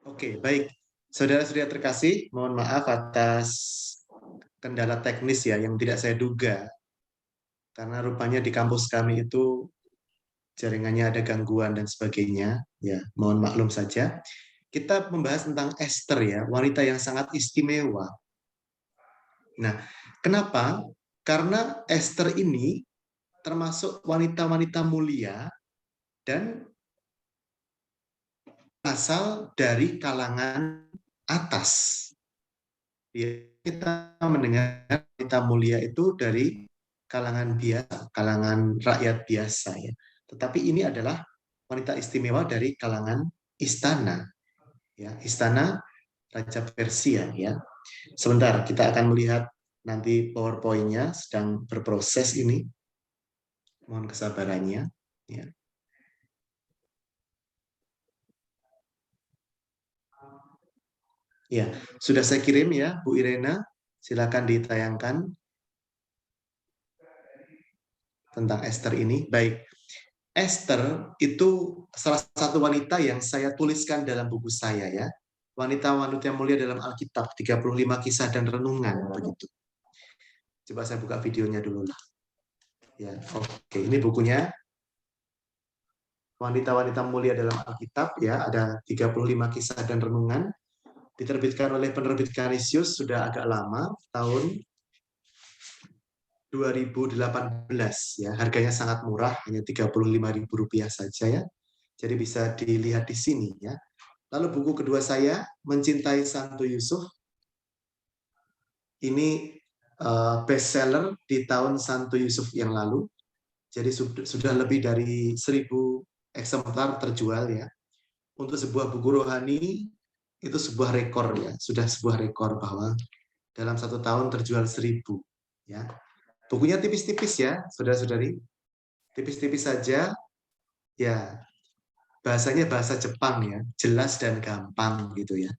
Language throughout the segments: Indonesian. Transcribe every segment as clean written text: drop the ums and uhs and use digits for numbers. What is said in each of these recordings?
Oke, baik. Saudara-saudara terkasih, mohon maaf atas kendala teknis ya yang tidak saya duga. Karena rupanya di kampus kami itu jaringannya ada gangguan dan sebagainya. Ya, mohon maklum saja. Kita membahas tentang Esther ya, wanita yang sangat istimewa. Nah, kenapa? Karena Esther ini termasuk wanita-wanita mulia dan asal dari kalangan atas. Ya, kita mendengar wanita mulia itu dari kalangan biasa, kalangan rakyat biasa ya. Tetapi ini adalah wanita istimewa dari kalangan istana, ya, istana Raja Persia ya. Sebentar, kita akan melihat nanti PowerPoint-nya sedang berproses ini. Mohon kesabarannya ya. Ya, sudah saya kirim ya, Bu Irena. Silakan ditayangkan tentang Esther ini. Baik. Esther itu salah satu wanita yang saya tuliskan dalam buku saya ya. Wanita-wanita yang mulia dalam Alkitab, 35 kisah dan renungan begitu. Coba saya buka videonya dulu lah. Ya, oke, ini bukunya. Wanita-wanita mulia dalam Alkitab ya, ada 35 kisah dan renungan. Diterbitkan oleh penerbit Canisius sudah agak lama, tahun 2018 ya. Harganya sangat murah, hanya Rp35.000 saja ya. Jadi bisa dilihat di sini ya. Lalu buku kedua saya, Mencintai Santo Yusuf. Ini bestseller di tahun Santo Yusuf yang lalu. Jadi sudah lebih dari 1.000 eksemplar terjual ya. Untuk sebuah buku rohani itu sebuah rekor ya. Sudah sebuah rekor bahwa dalam 1 tahun terjual 1.000 ya. Bukunya tipis-tipis ya, saudara-saudari. Tipis-tipis saja ya. Bahasanya bahasa Jepang ya, jelas dan gampang gitu ya.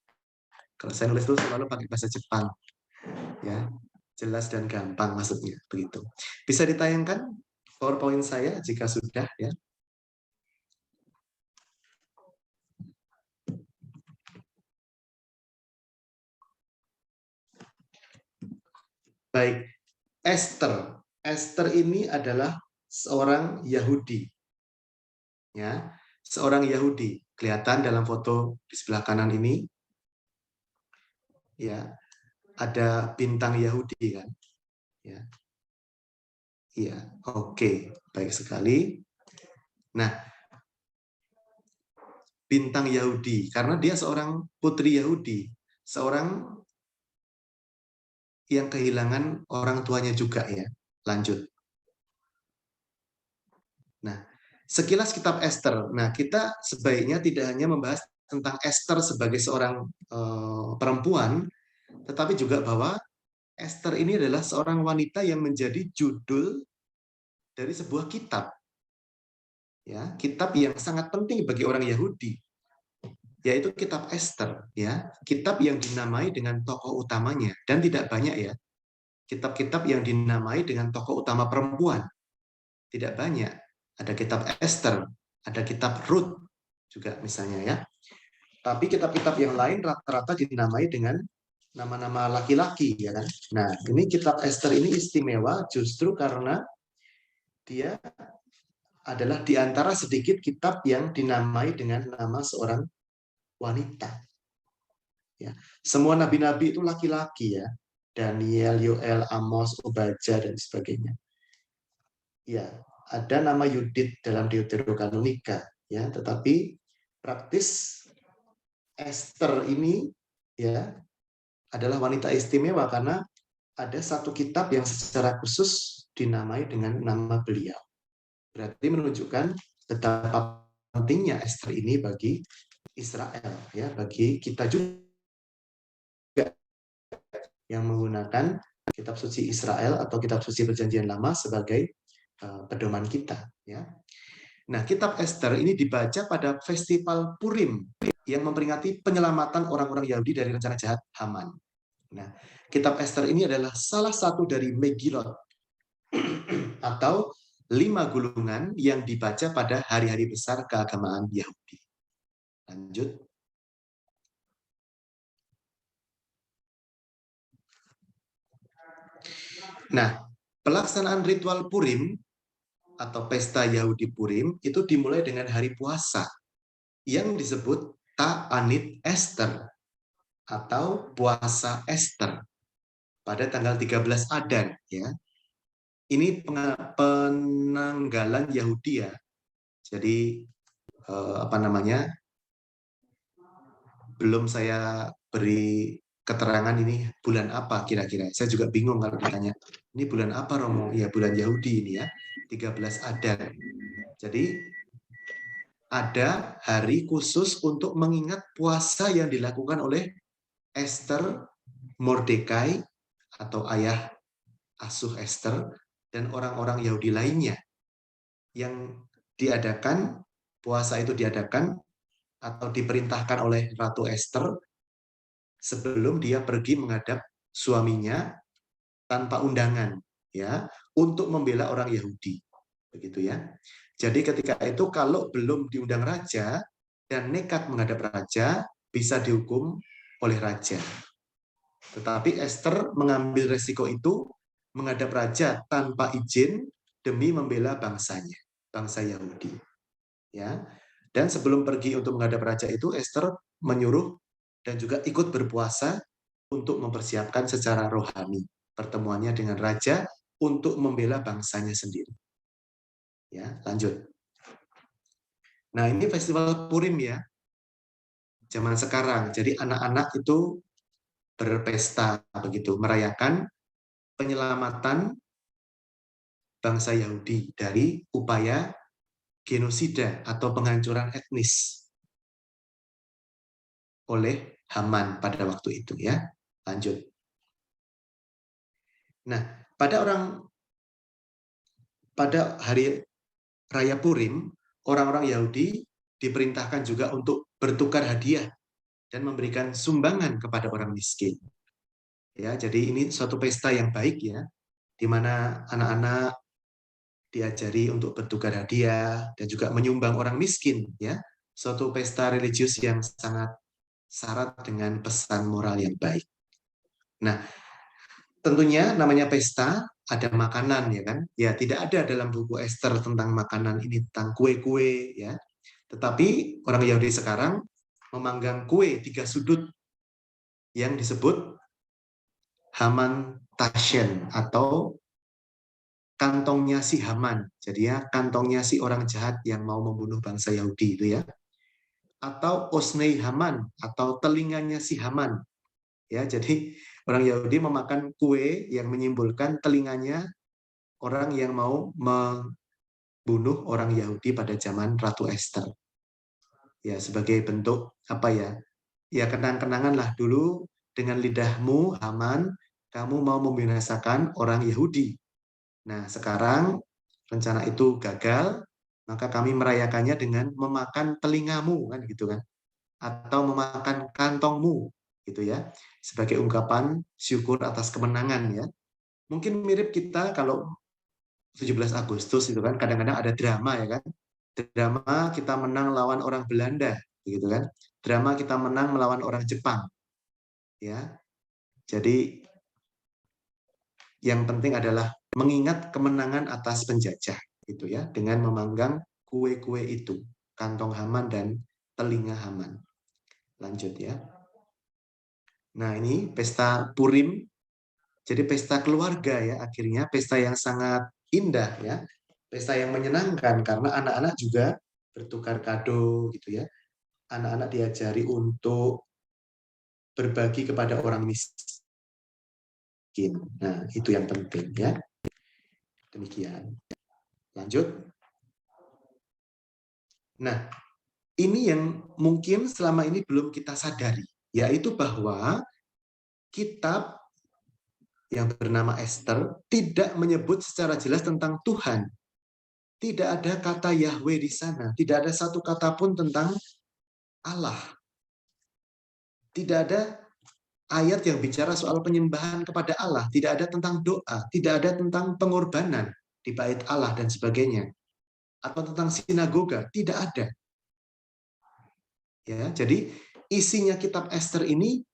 Kalau saya nulis itu selalu pakai bahasa Jepang, ya, jelas dan gampang maksudnya begitu. Bisa ditayangkan PowerPoint saya jika sudah ya. Baik, Esther. Esther ini adalah seorang Yahudi, ya, seorang Yahudi. Kelihatan dalam foto di sebelah kanan ini, ya, ada bintang Yahudi kan, ya. Iya, oke, baik sekali. Nah, bintang Yahudi karena dia seorang putri Yahudi, seorang yang kehilangan orang tuanya juga ya. Lanjut. Nah, sekilas kitab Esther. Nah, kita sebaiknya tidak hanya membahas tentang Esther sebagai seorang perempuan, tetapi juga bahwa Esther ini adalah seorang wanita yang menjadi judul dari sebuah kitab. Ya, kitab yang sangat penting bagi orang Yahudi, yaitu kitab Esther, ya, kitab yang dinamai dengan tokoh utamanya dan tidak banyak ya. Kitab-kitab yang dinamai dengan tokoh utama perempuan. Tidak banyak. Ada kitab Esther, ada kitab Ruth juga misalnya ya. Tapi kitab-kitab yang lain rata-rata dinamai dengan nama-nama laki-laki ya kan. Nah, ini kitab Esther ini istimewa justru karena dia adalah di antara sedikit kitab yang dinamai dengan nama seorang wanita. Ya. Semua nabi-nabi itu laki-laki ya. Daniel, Yoel, Amos, Obadja dan sebagainya. Ya, ada nama Yudit dalam Deuterokanonika ya, tetapi praktis Esther ini ya adalah wanita istimewa karena ada satu kitab yang secara khusus dinamai dengan nama beliau. Berarti menunjukkan betapa pentingnya Esther ini bagi Israel ya, bagi kita juga yang menggunakan kitab suci Israel atau kitab suci Perjanjian Lama sebagai pedoman kita ya. Nah, kitab Esther ini dibaca pada festival Purim yang memperingati penyelamatan orang-orang Yahudi dari rencana jahat Haman. Nah, kitab Esther ini adalah salah satu dari Megillot atau 5 gulungan yang dibaca pada hari-hari besar keagamaan Yahudi. Lanjut. Nah, pelaksanaan ritual Purim atau pesta Yahudi Purim itu dimulai dengan hari puasa yang disebut Ta'anit Esther atau puasa Esther pada tanggal 13 Adar ya. Ini penanggalan Yahudi ya. Jadi apa namanya? Belum saya beri keterangan ini bulan apa kira-kira. Saya juga bingung kalau ditanya, ini bulan apa Romo? Ya bulan Yahudi ini ya, 13 Adar. Jadi ada hari khusus untuk mengingat puasa yang dilakukan oleh Esther, Mordekai atau ayah asuh Esther, dan orang-orang Yahudi lainnya yang diadakan, puasa itu diadakan atau diperintahkan oleh Ratu Esther sebelum dia pergi menghadap suaminya tanpa undangan ya untuk membela orang Yahudi begitu ya. Jadi ketika itu kalau belum diundang raja dan nekat menghadap raja bisa dihukum oleh raja. Tetapi Esther mengambil resiko itu menghadap raja tanpa izin demi membela bangsanya, bangsa Yahudi. Ya. Dan sebelum pergi untuk menghadap raja itu Esther menyuruh dan juga ikut berpuasa untuk mempersiapkan secara rohani pertemuannya dengan raja untuk membela bangsanya sendiri. Ya, lanjut. Nah, ini festival Purim ya. Zaman sekarang. Jadi anak-anak itu berpesta begitu, merayakan penyelamatan bangsa Yahudi dari upaya genosida atau penghancuran etnis oleh Haman pada waktu itu ya. Lanjut. Nah, pada hari Raya Purim, orang-orang Yahudi diperintahkan juga untuk bertukar hadiah dan memberikan sumbangan kepada orang miskin. Ya, jadi ini suatu pesta yang baik ya, di mana anak-anak diajari untuk bertukar hadiah dan juga menyumbang orang miskin ya. Suatu pesta religius yang sangat syarat dengan pesan moral yang baik. Nah, tentunya namanya pesta ada makanan ya kan? Ya tidak ada dalam buku Esther tentang makanan ini tentang kue-kue ya. Tetapi orang Yahudi sekarang memanggang kue 3 sudut yang disebut Haman Tashen atau kantongnya si Haman. Jadi ya kantongnya si orang jahat yang mau membunuh bangsa Yahudi itu ya. Atau Osnei Haman atau telinganya si Haman. Ya, jadi orang Yahudi memakan kue yang menyimbolkan telinganya orang yang mau membunuh orang Yahudi pada zaman Ratu Esther. Ya, sebagai bentuk apa ya? Ya kenang-kenangan lah dulu dengan lidahmu Haman, kamu mau membinasakan orang Yahudi. Nah, sekarang rencana itu gagal, maka kami merayakannya dengan memakan telingamu kan gitu kan. Atau memakan kantongmu gitu ya. Sebagai ungkapan syukur atas kemenangan ya. Mungkin mirip kita kalau 17 Agustus itu kan kadang-kadang ada drama ya kan. Drama kita menang lawan orang Belanda gitu kan. Drama kita menang melawan orang Jepang. Ya. Jadi yang penting adalah mengingat kemenangan atas penjajah gitu ya dengan memanggang kue-kue itu, kantong Haman dan telinga Haman. Lanjut ya. Nah, ini pesta Purim. Jadi pesta keluarga ya akhirnya pesta yang sangat indah ya. Pesta yang menyenangkan karena anak-anak juga bertukar kado gitu ya. Anak-anak diajari untuk berbagi kepada orang miskin. Nah, itu yang penting ya. Demikian. Lanjut. Nah, ini yang mungkin selama ini belum kita sadari, yaitu bahwa kitab yang bernama Esther tidak menyebut secara jelas tentang Tuhan. Tidak ada kata Yahweh di sana. Tidak ada satu kata pun tentang Allah. Tidak ada ayat yang bicara soal penyembahan kepada Allah. Tidak ada tentang doa. Tidak ada tentang pengorbanan di bait Allah dan sebagainya. Atau tentang sinagoga. Tidak ada. Ya, jadi isinya kitab Esther ini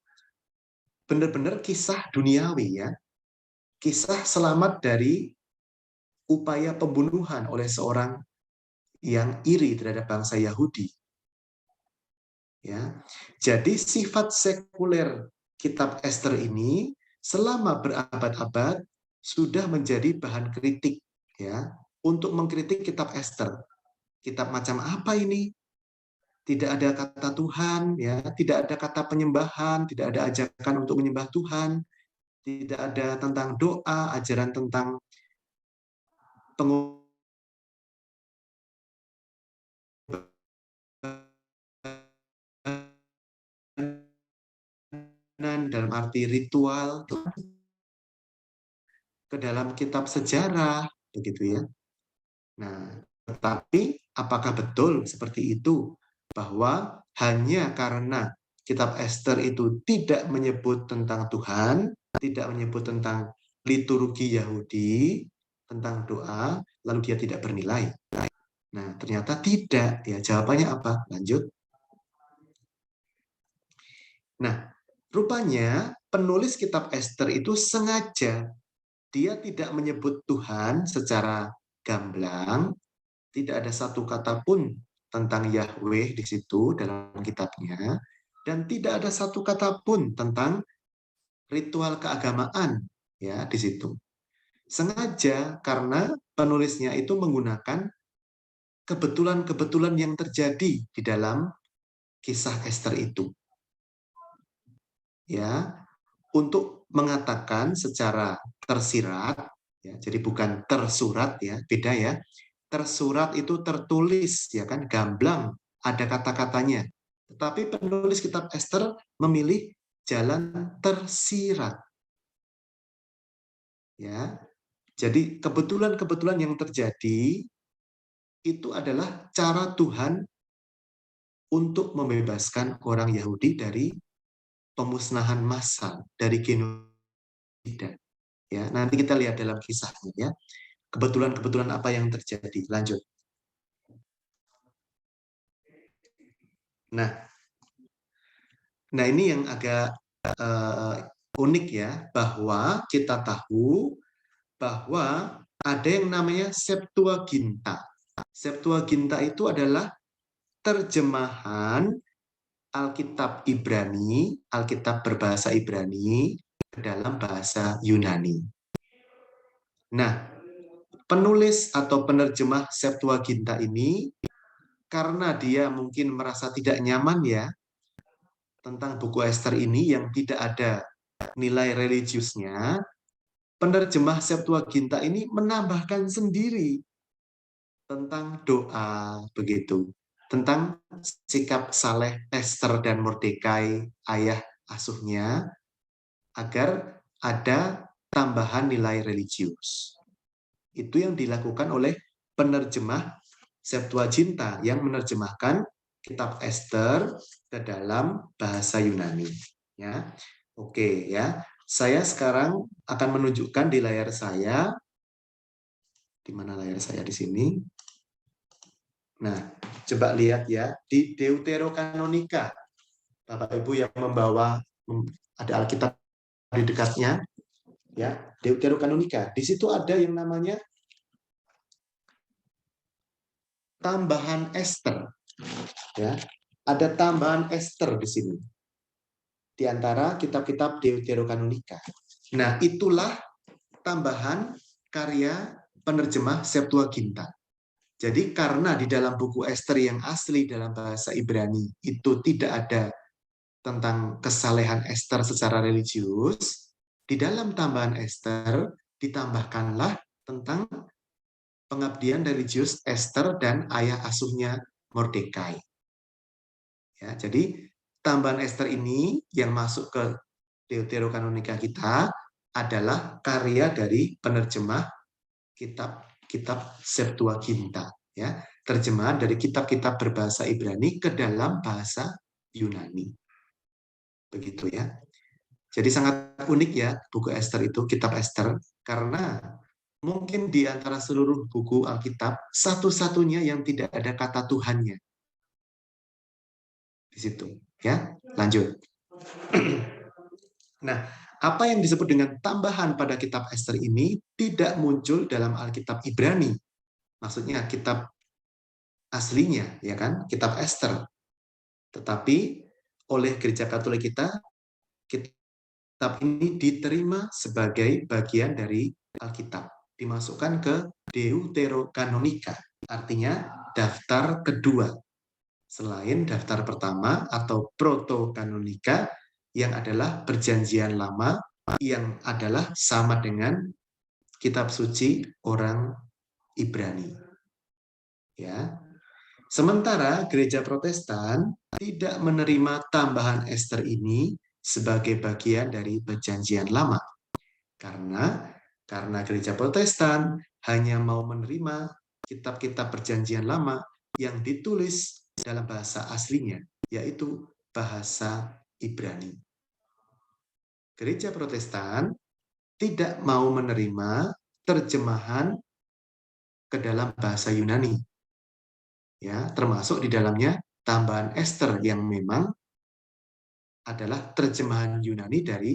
benar-benar kisah duniawi ya. kisah selamat dari upaya pembunuhan oleh seorang yang iri terhadap bangsa Yahudi. Ya, jadi sifat sekuler kitab Ester ini selama berabad-abad sudah menjadi bahan kritik, ya, untuk mengkritik kitab Ester. Kitab macam apa ini? Tidak ada kata Tuhan, ya, tidak ada kata penyembahan, tidak ada ajakan untuk menyembah Tuhan, tidak ada tentang doa, ajaran tentang pengorbanan dalam arti ritual ke dalam kitab sejarah, begitu ya. Nah, tetapi apakah betul seperti itu bahwa hanya karena kitab Ester itu tidak menyebut tentang Tuhan, tidak menyebut tentang liturgi Yahudi, tentang doa, lalu dia tidak bernilai? Nah, ternyata tidak. Ya, jawabannya apa? Lanjut. Nah, rupanya penulis kitab Ester itu sengaja dia tidak menyebut Tuhan secara gamblang, tidak ada satu kata pun tentang Yahweh di situ dalam kitabnya, dan tidak ada satu kata pun tentang ritual keagamaan ya di situ. Sengaja karena penulisnya itu menggunakan kebetulan-kebetulan yang terjadi di dalam kisah Ester itu. Ya, untuk mengatakan secara tersirat, ya, jadi bukan tersurat ya, beda ya. Tersurat itu tertulis ya kan, gamblang, ada kata-katanya. Tetapi penulis kitab Ester memilih jalan tersirat. Ya. Jadi kebetulan-kebetulan yang terjadi itu adalah cara Tuhan untuk membebaskan orang Yahudi dari pemusnahan massal, dari genosida. Ya, nanti kita lihat dalam kisahnya ya. Kebetulan-kebetulan apa yang terjadi. Lanjut. Nah, ini yang agak unik ya, bahwa kita tahu bahwa ada yang namanya Septuaginta. Septuaginta itu adalah terjemahan Alkitab Ibrani, Alkitab berbahasa Ibrani ke dalam bahasa Yunani. Nah, penulis atau penerjemah Septuaginta ini karena dia mungkin merasa tidak nyaman ya tentang buku Ester ini yang tidak ada nilai religiusnya, penerjemah Septuaginta ini menambahkan sendiri tentang doa begitu, tentang sikap saleh Ester dan Mordekai ayah asuhnya agar ada tambahan nilai religius. Itu yang dilakukan oleh penerjemah Septuaginta yang menerjemahkan kitab Ester ke dalam bahasa Yunani. Ya, oke ya. Saya sekarang akan menunjukkan di layar saya. Di mana layar saya di sini? Nah, coba lihat ya di Deuterokanonika. Bapak Ibu yang membawa ada Alkitab di dekatnya, ya Deuterokanonika. Di situ ada yang namanya tambahan Ester. Ya, ada tambahan Ester di sini di antara kitab-kitab Deuterokanonika. Nah, itulah tambahan karya penerjemah Septuaginta. Jadi karena di dalam buku Ester yang asli dalam bahasa Ibrani itu tidak ada tentang kesalehan Ester secara religius, di dalam tambahan Ester ditambahkanlah tentang pengabdian religius Ester dan ayah asuhnya Mordekai. Ya, jadi tambahan Ester ini yang masuk ke Deuterokanonika kita adalah karya dari penerjemah kitab Septuaginta, ya, terjemahan dari kitab-kitab berbahasa Ibrani ke dalam bahasa Yunani. Begitu ya. Jadi sangat unik ya buku Ester itu, kitab Ester, karena mungkin di antara seluruh buku Alkitab satu-satunya yang tidak ada kata Tuhannya. Di situ, ya. Lanjut. Nah, Apa yang disebut dengan tambahan pada kitab Ester ini tidak muncul dalam Alkitab Ibrani. Maksudnya kitab aslinya, ya kan, kitab Ester. Tetapi oleh Gereja Katolik kita, kitab ini diterima sebagai bagian dari Alkitab, dimasukkan ke Deuterokanonika, artinya daftar kedua, selain daftar pertama atau Protokanonika yang adalah Perjanjian Lama, yang adalah sama dengan kitab suci orang Ibrani. Ya. Sementara gereja Protestan tidak menerima tambahan Ester ini sebagai bagian dari Perjanjian Lama. Karena gereja Protestan hanya mau menerima kitab-kitab Perjanjian Lama yang ditulis dalam bahasa aslinya, yaitu bahasa Ibrani. Gereja Protestan tidak mau menerima terjemahan ke dalam bahasa Yunani. Ya, termasuk di dalamnya tambahan Ester yang memang adalah terjemahan Yunani dari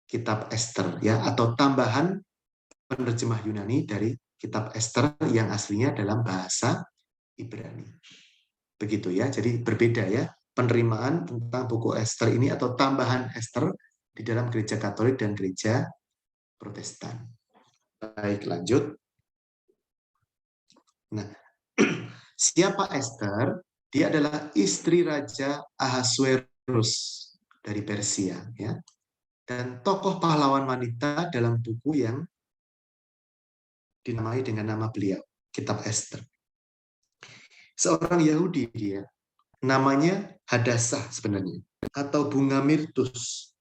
kitab Ester, ya, atau tambahan penerjemah Yunani dari kitab Ester yang aslinya dalam bahasa Ibrani. Begitu ya, jadi berbeda ya penerimaan tentang buku Ester ini atau tambahan Ester di dalam gereja Katolik dan gereja Protestan. Baik, lanjut. Nah, siapa Ester? Dia adalah istri Raja Ahasuerus dari Persia, ya, dan tokoh pahlawan wanita dalam buku yang dinamai dengan nama beliau, Kitab Ester. Seorang Yahudi dia, namanya Hadassah sebenarnya, atau bunga mirtus,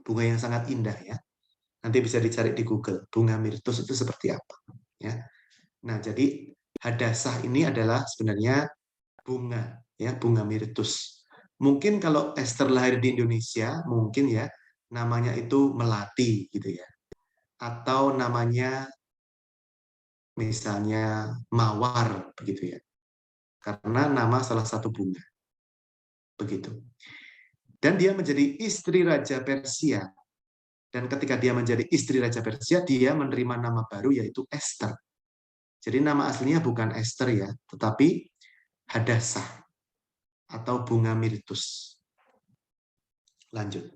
bunga yang sangat indah ya. Nanti bisa dicari di Google, bunga mirtus itu seperti apa, ya. Nah, jadi Hadassah ini adalah sebenarnya bunga, ya, bunga mirtus. Mungkin kalau Ester lahir di Indonesia, mungkin ya namanya itu melati gitu ya. Atau namanya misalnya mawar begitu ya. Karena nama salah satu bunga. Begitu. Dan dia menjadi istri Raja Persia. Dan ketika dia menjadi istri Raja Persia, dia menerima nama baru yaitu Ester. Jadi nama aslinya bukan Ester ya, tetapi Hadassah atau bunga mirtus. Lanjut.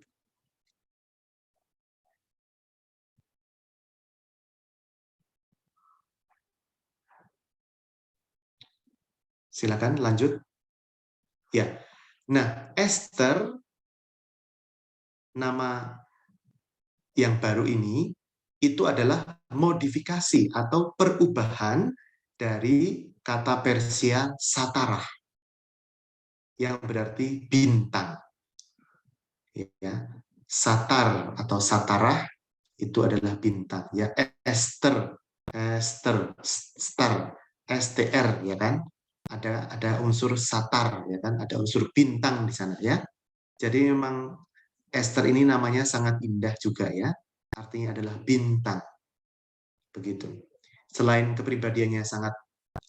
Silakan lanjut. Ya. Nah, Ester nama yang baru ini itu adalah modifikasi atau perubahan dari kata Persia satarah yang berarti bintang. Ya. Satar atau satarah itu adalah bintang. Ya, Ester, Ester, star, STR ya kan? Ada unsur satar ya kan? Ada unsur bintang di sana ya. Jadi memang Ester ini namanya sangat indah juga ya. Artinya adalah bintang. Begitu. Selain kepribadiannya sangat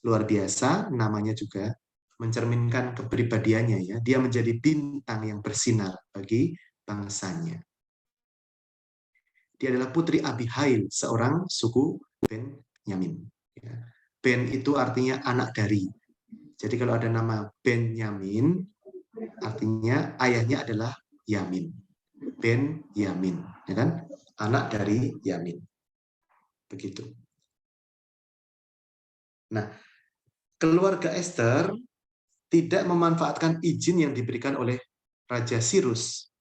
luar biasa, namanya juga mencerminkan kepribadiannya ya. Dia menjadi bintang yang bersinar bagi bangsanya. Dia adalah putri Abihail, seorang suku Benyamin. Ben itu artinya anak dari. Jadi kalau ada nama Benyamin, artinya ayahnya adalah Yamin. Ben Yamin, ya kan? Anak dari Yamin. Begitu. Nah, keluarga Ester tidak memanfaatkan izin yang diberikan oleh Raja Sirus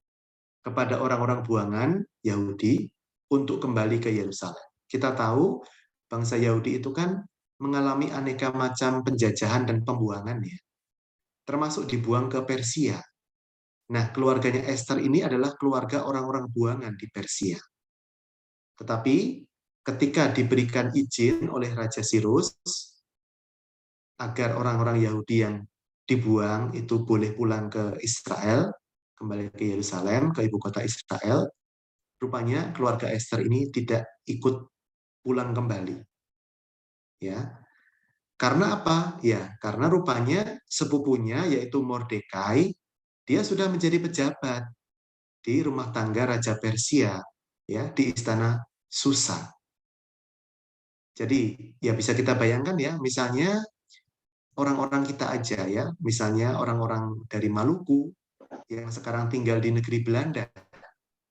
kepada orang-orang buangan Yahudi untuk kembali ke Yerusalem. Kita tahu bangsa Yahudi itu kan mengalami aneka macam penjajahan dan pembuangan ya, termasuk dibuang ke Persia. Nah, keluarganya Ester ini adalah keluarga orang-orang buangan di Persia. Tetapi ketika diberikan izin oleh Raja Sirus agar orang-orang Yahudi yang dibuang itu boleh pulang ke Israel, kembali ke Yerusalem, ke ibu kota Israel, rupanya keluarga Ester ini tidak ikut pulang kembali. Ya. Karena apa? Ya, karena rupanya sepupunya yaitu Mordekai, dia sudah menjadi pejabat. di rumah tangga Raja Persia, ya, di istana Susa. Jadi ya bisa kita bayangkan ya, misalnya orang-orang kita aja ya, misalnya orang-orang dari Maluku yang sekarang tinggal di negeri Belanda,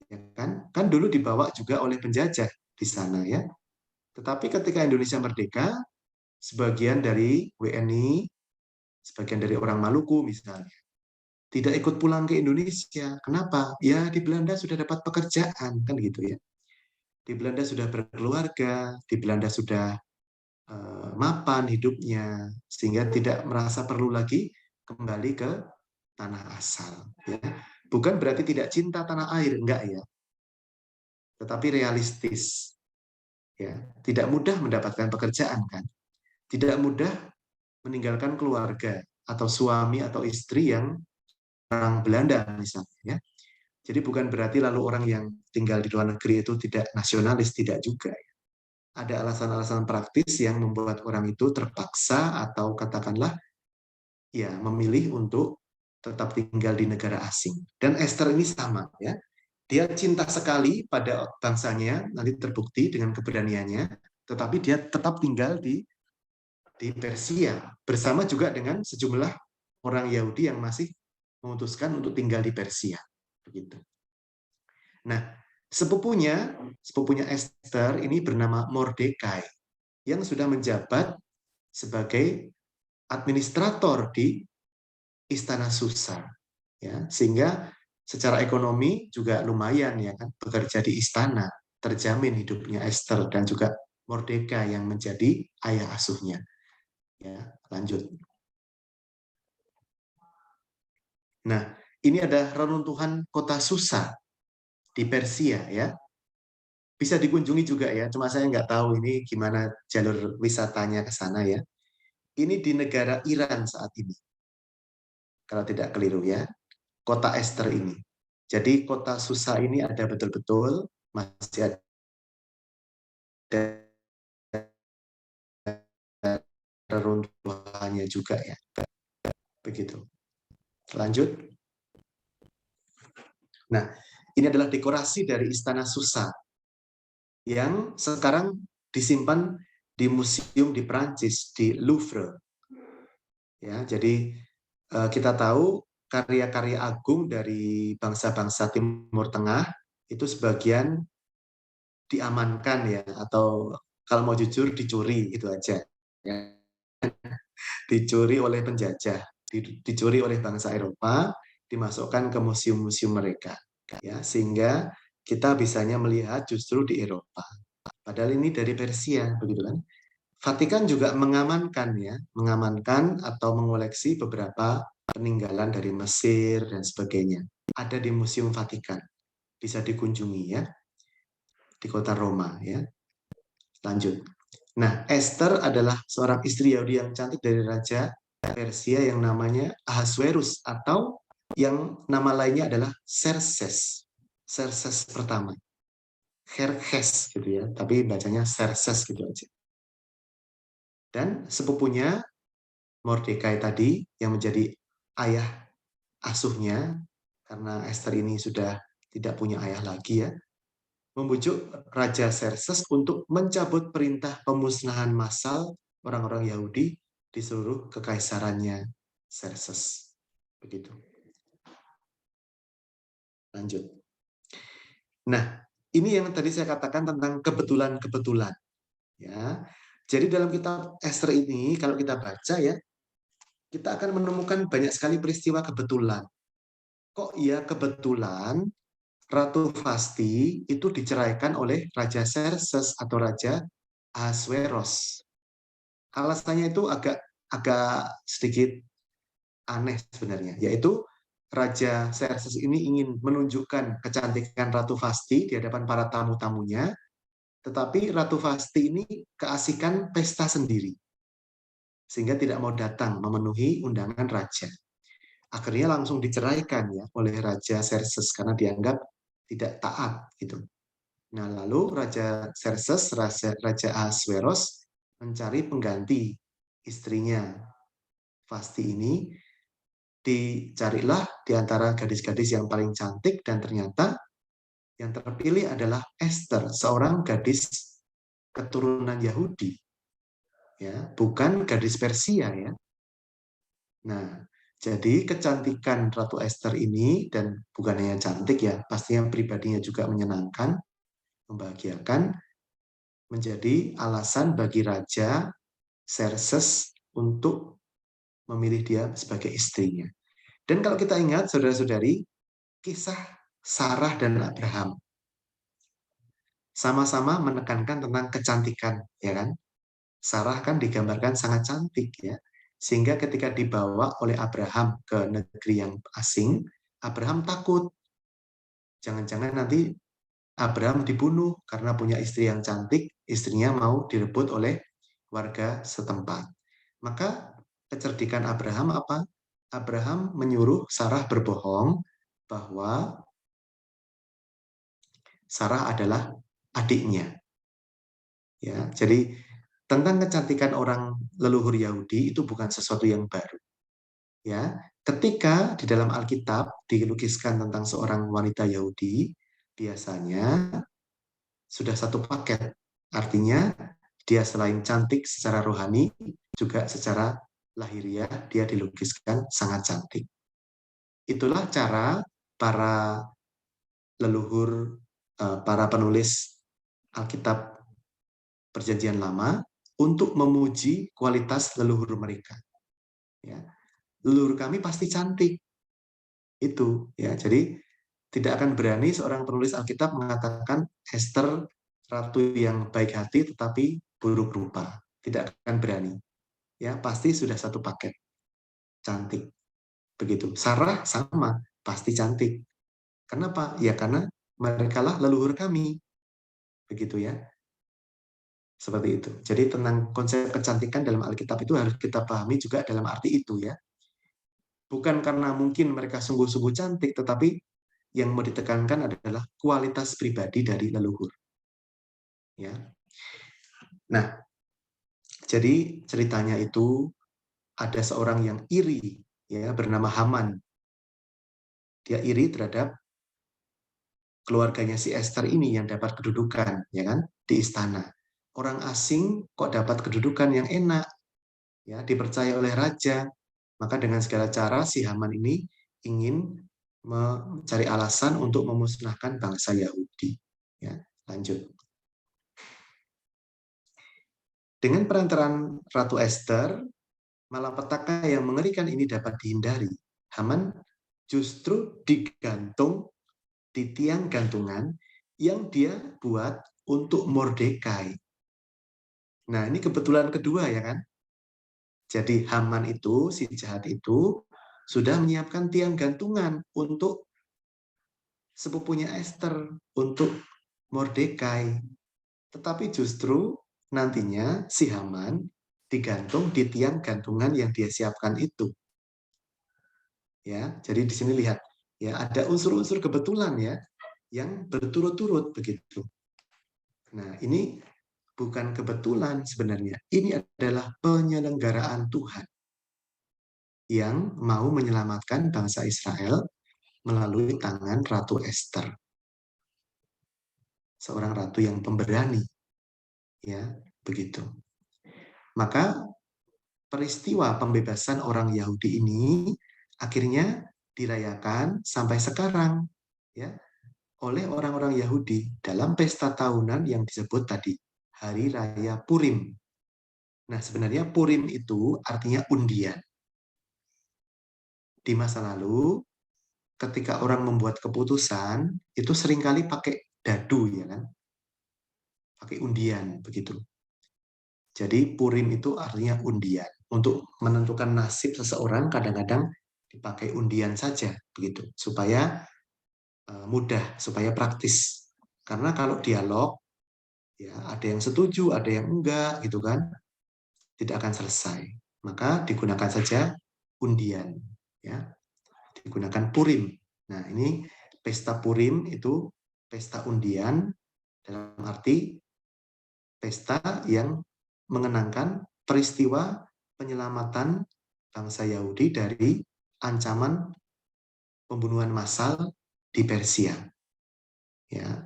ya kan? Kan dulu dibawa juga oleh penjajah di sana ya. Tetapi ketika Indonesia merdeka, sebagian dari WNI, sebagian dari orang Maluku misalnya, tidak ikut pulang ke Indonesia. Kenapa? Ya di Belanda sudah dapat pekerjaan, kan gitu ya. Di Belanda sudah berkeluarga, di Belanda sudah mapan hidupnya, sehingga tidak merasa perlu lagi kembali ke tanah asal. Ya. Bukan berarti tidak cinta tanah air, enggak ya. Tetapi realistis. Ya. Tidak mudah mendapatkan pekerjaan kan. Tidak mudah meninggalkan keluarga atau suami atau istri yang orang Belanda misalnya. Ya. Jadi bukan berarti lalu orang yang tinggal di luar negeri itu tidak nasionalis, tidak juga. Ya. Ada alasan-alasan praktis yang membuat orang itu terpaksa atau katakanlah ya memilih untuk tetap tinggal di negara asing. Dan Esther ini sama ya. Dia cinta sekali pada bangsanya, nanti terbukti dengan keberaniannya, tetapi dia tetap tinggal di Persia bersama juga dengan sejumlah orang Yahudi yang masih memutuskan untuk tinggal di Persia. Begitu. Nah, sepupunya Esther ini bernama Mordekai yang sudah menjabat sebagai administrator di Istana Susa, ya, sehingga secara ekonomi juga lumayan ya kan, bekerja di istana, terjamin hidupnya Esther dan juga Mordeka yang menjadi ayah asuhnya. Ya, lanjut. Nah, ini ada reruntuhan kota Susa di Persia ya. Bisa dikunjungi juga ya, cuma saya nggak tahu ini gimana jalur wisatanya ke sana ya. Ini di negara Iran saat ini, kalau tidak keliru ya, kota Esther ini. Jadi kota Susa ini ada betul-betul, masih ada reruntuhannya juga ya. Begitu. Lanjut. Nah, ini adalah dekorasi dari Istana Susa yang sekarang disimpan di museum di Prancis, di Louvre. Ya, jadi kita tahu karya-karya agung dari bangsa-bangsa Timur Tengah itu sebagian diamankan ya, atau kalau mau jujur dicuri itu aja. Ya. Dicuri oleh penjajah, dicuri oleh bangsa Eropa, dimasukkan ke museum-museum mereka, ya, sehingga kita bisanya melihat justru di Eropa. Padahal ini dari Persia, begitu kan? Vatikan juga mengamankan ya, mengamankan atau mengoleksi beberapa peninggalan dari Mesir dan sebagainya. Ada di Museum Vatikan, bisa dikunjungi ya, di kota Roma ya. Lanjut. Nah, Esther adalah seorang istri Yahudi yang cantik dari Raja Persia yang namanya Ahasuerus atau yang nama lainnya adalah Xerxes. Xerxes pertama. Xerxes gitu ya, tapi bacanya Xerxes gitu aja. Dan sepupunya Mordekai tadi yang menjadi ayah asuhnya karena Esther ini sudah tidak punya ayah lagi ya, membujuk Raja Xerxes untuk mencabut perintah pemusnahan massal orang-orang Yahudi di seluruh kekaisarannya Xerxes. Begitu. Lanjut. Nah, ini yang tadi saya katakan tentang kebetulan-kebetulan. Ya, jadi dalam kitab Esther ini kalau kita baca ya, kita akan menemukan banyak sekali peristiwa kebetulan. Kok ya kebetulan Ratu Vasti itu diceraikan oleh Raja Xerxes atau Raja Ahasveros. Alasannya itu agak agak sedikit aneh sebenarnya, yaitu Raja Xerxes ini ingin menunjukkan kecantikan Ratu Vasti di hadapan para tamu-tamunya, tetapi Ratu Vasti ini keasikan pesta sendiri, sehingga tidak mau datang memenuhi undangan raja. Akhirnya langsung diceraikan ya oleh Raja Xerxes karena dianggap tidak taat gitu. Nah, lalu Raja Xerxes, Raja Ahasveros mencari pengganti istrinya Vasti ini dicarilah di antara gadis-gadis yang paling cantik, dan ternyata yang terpilih adalah Esther, seorang gadis keturunan Yahudi, ya, bukan gadis Persia, ya. Nah, jadi kecantikan Ratu Esther ini, dan bukan hanya cantik ya, pastinya pribadinya juga menyenangkan, membahagiakan, menjadi alasan bagi Raja Xerxes untuk memilih dia sebagai istrinya. Dan kalau kita ingat, saudara-saudari, kisah Sarah dan Abraham sama-sama menekankan tentang kecantikan, ya kan? Sarah kan digambarkan sangat cantik, ya. Sehingga ketika dibawa oleh Abraham ke negeri yang asing, Abraham takut. Jangan-jangan nanti Abraham dibunuh karena punya istri yang cantik, istrinya mau direbut oleh warga setempat. Maka kecerdikan Abraham apa? Abraham menyuruh Sarah berbohong bahwa Sarah adalah adiknya. Ya, jadi tentang kecantikan orang leluhur Yahudi itu bukan sesuatu yang baru. Ya, ketika di dalam Alkitab dilukiskan tentang seorang wanita Yahudi, biasanya sudah satu paket. Artinya dia selain cantik secara rohani, juga secara lahiriah dia dilukiskan sangat cantik. Itulah cara para leluhur, para penulis Alkitab Perjanjian Lama untuk memuji kualitas leluhur mereka. Ya, leluhur kami pasti cantik, itu, ya. Jadi tidak akan berani seorang penulis Alkitab mengatakan Esther ratu yang baik hati tetapi buruk rupa. Tidak akan berani. Ya, pasti sudah satu paket. Cantik. Begitu. Sarah sama, pasti cantik. Kenapa? Ya karena mereka lah leluhur kami. Begitu, ya. Seperti itu. Jadi tentang konsep kecantikan dalam Alkitab itu harus kita pahami juga dalam arti itu, ya. Bukan karena mungkin mereka sungguh-sungguh cantik, tetapi yang mau ditekankan adalah kualitas pribadi dari leluhur. Ya. Nah, jadi ceritanya itu ada seorang yang iri, ya, bernama Haman. Dia iri terhadap keluarganya si Esther ini yang dapat kedudukan, ya kan, di istana. Orang asing kok dapat kedudukan yang enak, ya, dipercaya oleh raja. Maka dengan segala cara si Haman ini ingin mencari alasan untuk memusnahkan bangsa Yahudi. Ya, lanjut. Dengan perantaran Ratu Esther, malapetaka yang mengerikan ini dapat dihindari. Haman justru digantung di tiang gantungan yang dia buat untuk Mordekai. Nah, ini kebetulan kedua, ya kan? Jadi Haman itu, si jahat itu, sudah menyiapkan tiang gantungan untuk sepupunya Esther, untuk Mordekai. Tetapi justru nantinya si Haman digantung di tiang gantungan yang dia siapkan itu. Ya, jadi di sini lihat, ya, ada unsur-unsur kebetulan, ya, yang berturut-turut begitu. Nah, ini bukan kebetulan sebenarnya. Ini adalah penyelenggaraan Tuhan yang mau menyelamatkan bangsa Israel melalui tangan Ratu Esther. Seorang ratu yang pemberani. Ya, begitu. Maka peristiwa pembebasan orang Yahudi ini akhirnya dirayakan sampai sekarang, ya, oleh orang-orang Yahudi dalam pesta tahunan yang disebut tadi Hari Raya Purim. Nah, sebenarnya Purim itu artinya undian. Di masa lalu, ketika orang membuat keputusan, itu seringkali pakai dadu, ya kan? Pakai undian, begitu. Jadi Purim itu artinya undian. Untuk menentukan nasib seseorang kadang-kadang dipakai undian saja, begitu, supaya mudah, supaya praktis. Karena kalau dialog, ya ada yang setuju, ada yang enggak, gitu kan, tidak akan selesai. Maka digunakan saja undian, ya, digunakan Purim. Nah, ini pesta Purim itu pesta undian dalam arti pesta yang mengenangkan peristiwa penyelamatan bangsa Yahudi dari ancaman pembunuhan massal di Persia. Ya,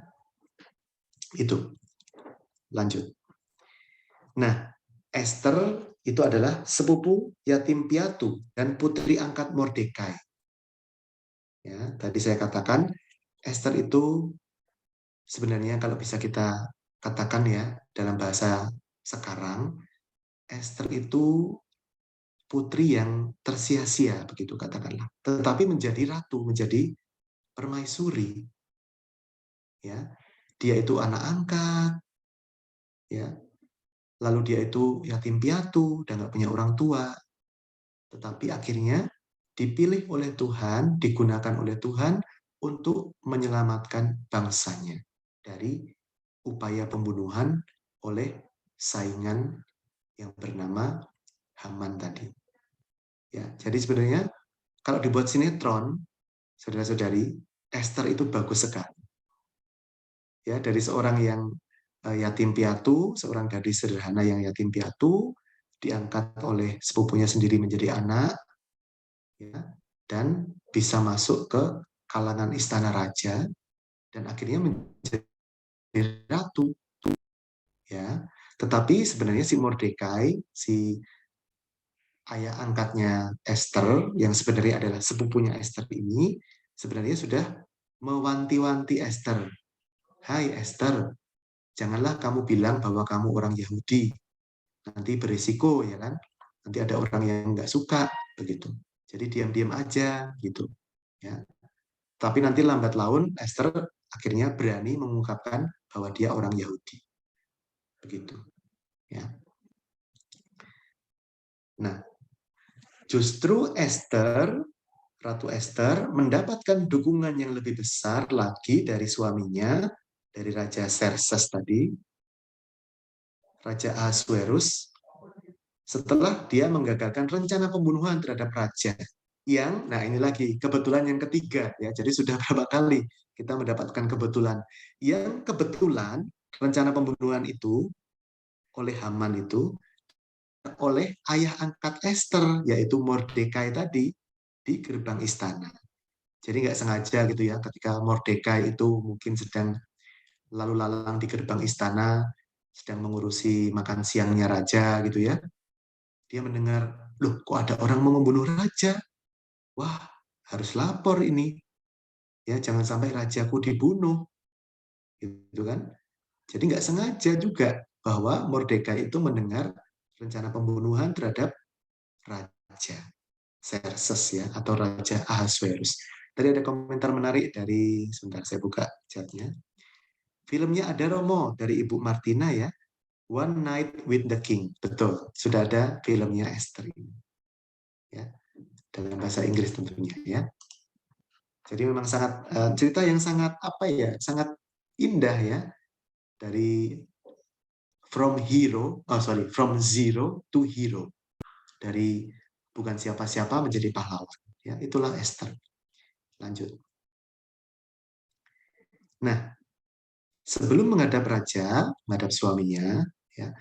itu. Lanjut. Nah, Esther itu adalah sepupu yatim piatu dan putri angkat Mordekai. Ya, tadi saya katakan Esther itu sebenarnya kalau bisa kita katakan ya dalam bahasa sekarang, Esther itu putri yang tersia-sia begitu katakanlah. Tetapi menjadi ratu, menjadi permaisuri. Ya, dia itu anak angkat, ya. Lalu dia itu yatim piatu dan nggak punya orang tua. Tetapi akhirnya dipilih oleh Tuhan, digunakan oleh Tuhan untuk menyelamatkan bangsanya dari upaya pembunuhan oleh saingan yang bernama Haman tadi. Ya, jadi sebenarnya kalau dibuat sinetron, saudara-saudari, Esther itu bagus sekali. Ya, dari seorang yang yatim piatu, seorang gadis sederhana yang yatim piatu, diangkat oleh sepupunya sendiri menjadi anak, ya, dan bisa masuk ke kalangan istana raja, dan akhirnya menjadi ratu. Ya, tetapi sebenarnya si Mordekai, si ayah angkatnya Esther, yang sebenarnya adalah sepupunya Esther ini, sebenarnya sudah mewanti-wanti Esther. Hai Esther, janganlah kamu bilang bahwa kamu orang Yahudi. Nanti berisiko, ya kan? Nanti ada orang yang nggak suka, begitu. Jadi diam-diam aja, gitu. Ya. Tapi nanti lambat laun Esther akhirnya berani mengungkapkan bahwa dia orang Yahudi. Begitu. Ya. Nah, justru Ratu Esther mendapatkan dukungan yang lebih besar lagi dari suaminya, dari Raja Xerxes tadi, Raja Ahasuerus, setelah dia menggagalkan rencana pembunuhan terhadap raja. Nah ini lagi, kebetulan yang ketiga, ya. Jadi sudah berapa kali kita mendapatkan kebetulan. Yang kebetulan rencana pembunuhan itu oleh Haman itu oleh ayah angkat Esther, yaitu Mordekai tadi, di gerbang istana. Jadi nggak sengaja gitu ya, ketika Mordekai itu mungkin sedang lalu lalang di gerbang istana, sedang mengurusi makan siangnya raja gitu ya, dia mendengar, loh kok ada orang mau membunuh raja? Wah, harus lapor ini. Ya, jangan sampai rajaku dibunuh. Gitu kan? Jadi nggak sengaja juga bahwa Mordekai itu mendengar rencana pembunuhan terhadap raja Xerxes ya, atau Raja Ahasuerus. Tadi ada komentar menarik dari, sebentar saya buka chatnya. Filmnya ada Romo dari Ibu Martina ya, One Night with the King. Betul, sudah ada filmnya Esther ini. Ya, dalam bahasa Inggris tentunya ya. Jadi memang sangat cerita yang sangat apa ya, sangat indah ya, dari from zero to hero, dari bukan siapa-siapa menjadi pahlawan. Ya, itulah Esther. Lanjut. Nah, sebelum menghadap suaminya, ya,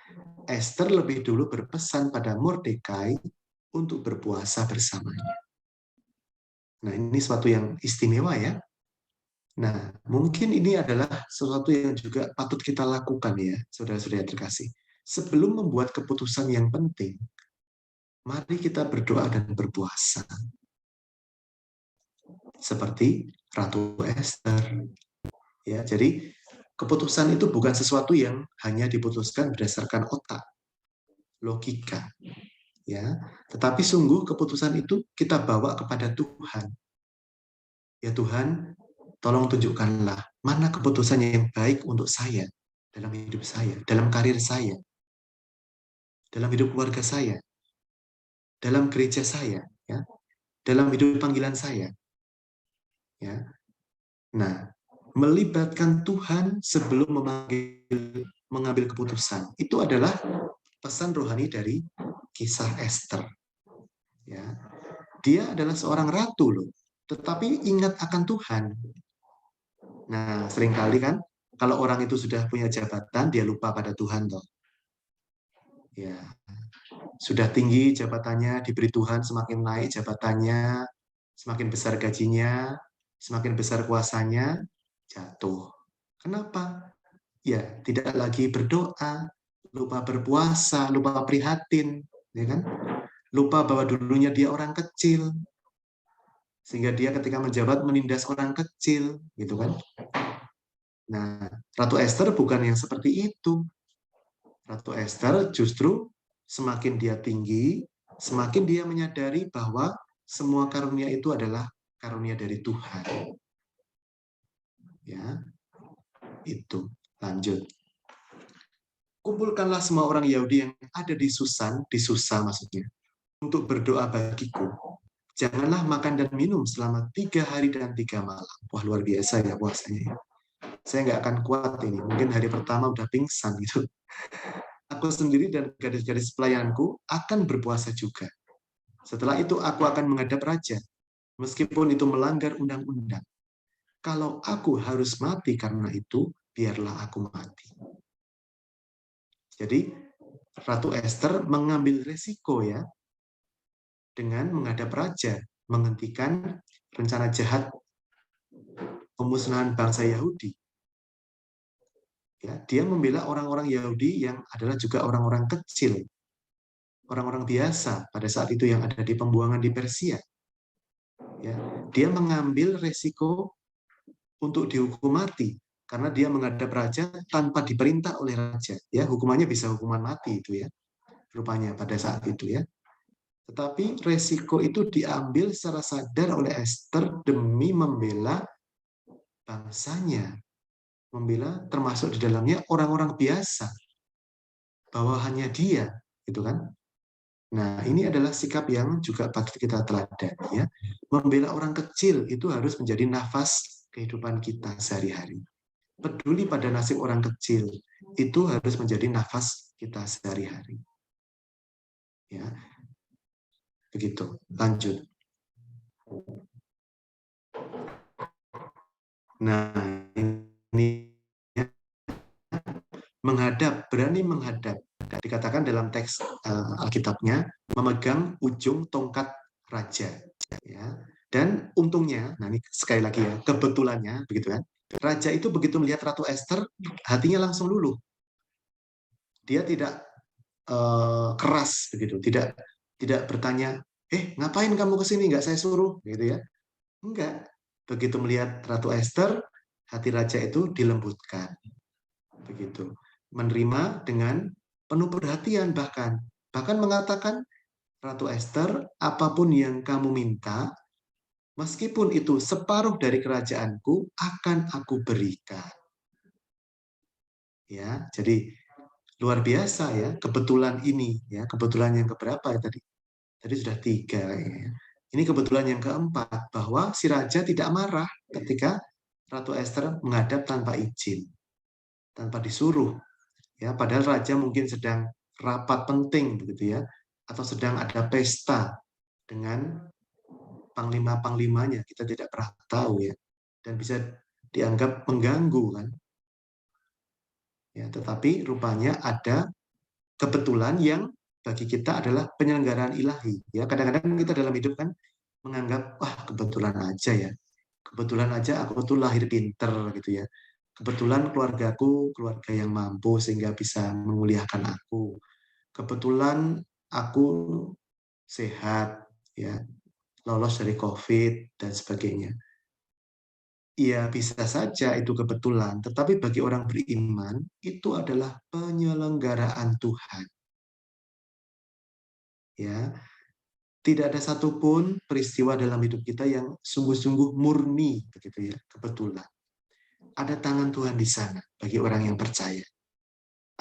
Esther lebih dulu berpesan pada Mordekai untuk berpuasa bersamanya. Nah, ini suatu yang istimewa ya. Nah, mungkin ini adalah sesuatu yang juga patut kita lakukan ya, saudara-saudara terkasih. Sebelum membuat keputusan yang penting, mari kita berdoa dan berpuasa. Seperti Ratu Esther. Ya, jadi keputusan itu bukan sesuatu yang hanya diputuskan berdasarkan otak, logika, ya. Tetapi sungguh keputusan itu kita bawa kepada Tuhan. Ya Tuhan, tolong tunjukkanlah mana keputusan yang baik untuk saya dalam hidup saya, dalam karir saya, dalam hidup keluarga saya, dalam gereja saya, ya, dalam hidup panggilan saya, ya. Nah, melibatkan Tuhan sebelum mengambil keputusan itu adalah pesan rohani dari kisah Esther. Ya, dia adalah seorang ratu loh, tetapi ingat akan Tuhan. Nah, seringkali kan kalau orang itu sudah punya jabatan, dia lupa pada Tuhan toh. Ya, sudah tinggi jabatannya, diberi Tuhan semakin naik jabatannya, Semakin besar gajinya, semakin besar kuasanya, jatuh. Kenapa? Ya, tidak lagi berdoa, lupa berpuasa, lupa prihatin, ya kan? Lupa bahwa dulunya dia orang kecil, sehingga dia ketika menjabat menindas orang kecil, gitu kan? Nah, Ratu Esther bukan yang seperti itu. Ratu Esther justru semakin dia tinggi, semakin dia menyadari bahwa semua karunia itu adalah karunia dari Tuhan. Ya, itu. Lanjut. Kumpulkanlah semua orang Yahudi yang ada di Susa maksudnya, untuk berdoa bagiku. Janganlah makan dan minum selama 3 hari dan 3 malam. Wah, luar biasa ya puasanya. Saya nggak akan kuat ini. Mungkin hari pertama udah pingsan gitu. Aku sendiri dan gadis-gadis pelayanku akan berpuasa juga. Setelah itu aku akan menghadap raja, meskipun itu melanggar undang-undang. Kalau aku harus mati karena itu, biarlah aku mati. Jadi, Ratu Esther mengambil resiko ya, dengan menghadap raja, menghentikan rencana jahat pemusnahan bangsa Yahudi. Ya, dia membela orang-orang Yahudi yang adalah juga orang-orang kecil, orang-orang biasa pada saat itu yang ada di pembuangan di Persia. Ya, dia mengambil resiko untuk dihukum mati karena dia menghadap raja tanpa diperintah oleh raja. Ya, hukumannya bisa hukuman mati itu ya, rupanya pada saat itu ya. Tetapi resiko itu diambil secara sadar oleh Esther demi membela bangsanya, membela termasuk di dalamnya orang-orang biasa, bawahannya dia, gitu kan? Nah, ini adalah sikap yang juga patut kita teladani ya. Membela orang kecil itu harus menjadi nafas kehidupan kita sehari-hari. Peduli pada nasib orang kecil itu harus menjadi nafas kita sehari-hari. Ya, begitu. Lanjut. Nah, ini menghadap, berani menghadap. Dikatakan dalam teks Alkitabnya, memegang ujung tongkat raja. Ya. Dan untungnya, nah ini sekali lagi ya, kebetulannya, begitu kan, raja itu begitu melihat Ratu Esther, hatinya langsung luluh. Dia tidak keras, begitu, tidak bertanya, ngapain kamu kesini, nggak saya suruh, gitu ya. Enggak. Begitu melihat Ratu Esther, hati raja itu dilembutkan. Begitu. Menerima dengan penuh perhatian bahkan mengatakan, Ratu Esther, apapun yang kamu minta, meskipun itu separuh dari kerajaanku, akan aku berikan. Ya, jadi luar biasa ya, kebetulan ini ya, kebetulan yang keberapa ya tadi? Tadi sudah 3 ya. Ini kebetulan yang keempat, bahwa si raja tidak marah ketika Ratu Esther menghadap tanpa izin, tanpa disuruh. Ya, padahal raja mungkin sedang rapat penting begitu ya, atau sedang ada pesta dengan panglima-panglimanya, kita tidak pernah tahu ya, dan bisa dianggap mengganggu kan. Ya, tetapi rupanya ada kebetulan yang bagi kita adalah penyelenggaraan ilahi. Ya, kadang-kadang kita dalam hidup kan menganggap wah kebetulan aja ya, kebetulan aja aku tuh lahir pinter gitu ya, kebetulan keluargaku keluarga yang mampu sehingga bisa menguliahkan aku, kebetulan aku sehat ya, lolos dari COVID dan sebagainya. Ya bisa saja itu kebetulan, tetapi bagi orang beriman itu adalah penyelenggaraan Tuhan. Ya, tidak ada satupun peristiwa dalam hidup kita yang sungguh-sungguh murni begitu ya, kebetulan. Ada tangan Tuhan di sana bagi orang yang percaya.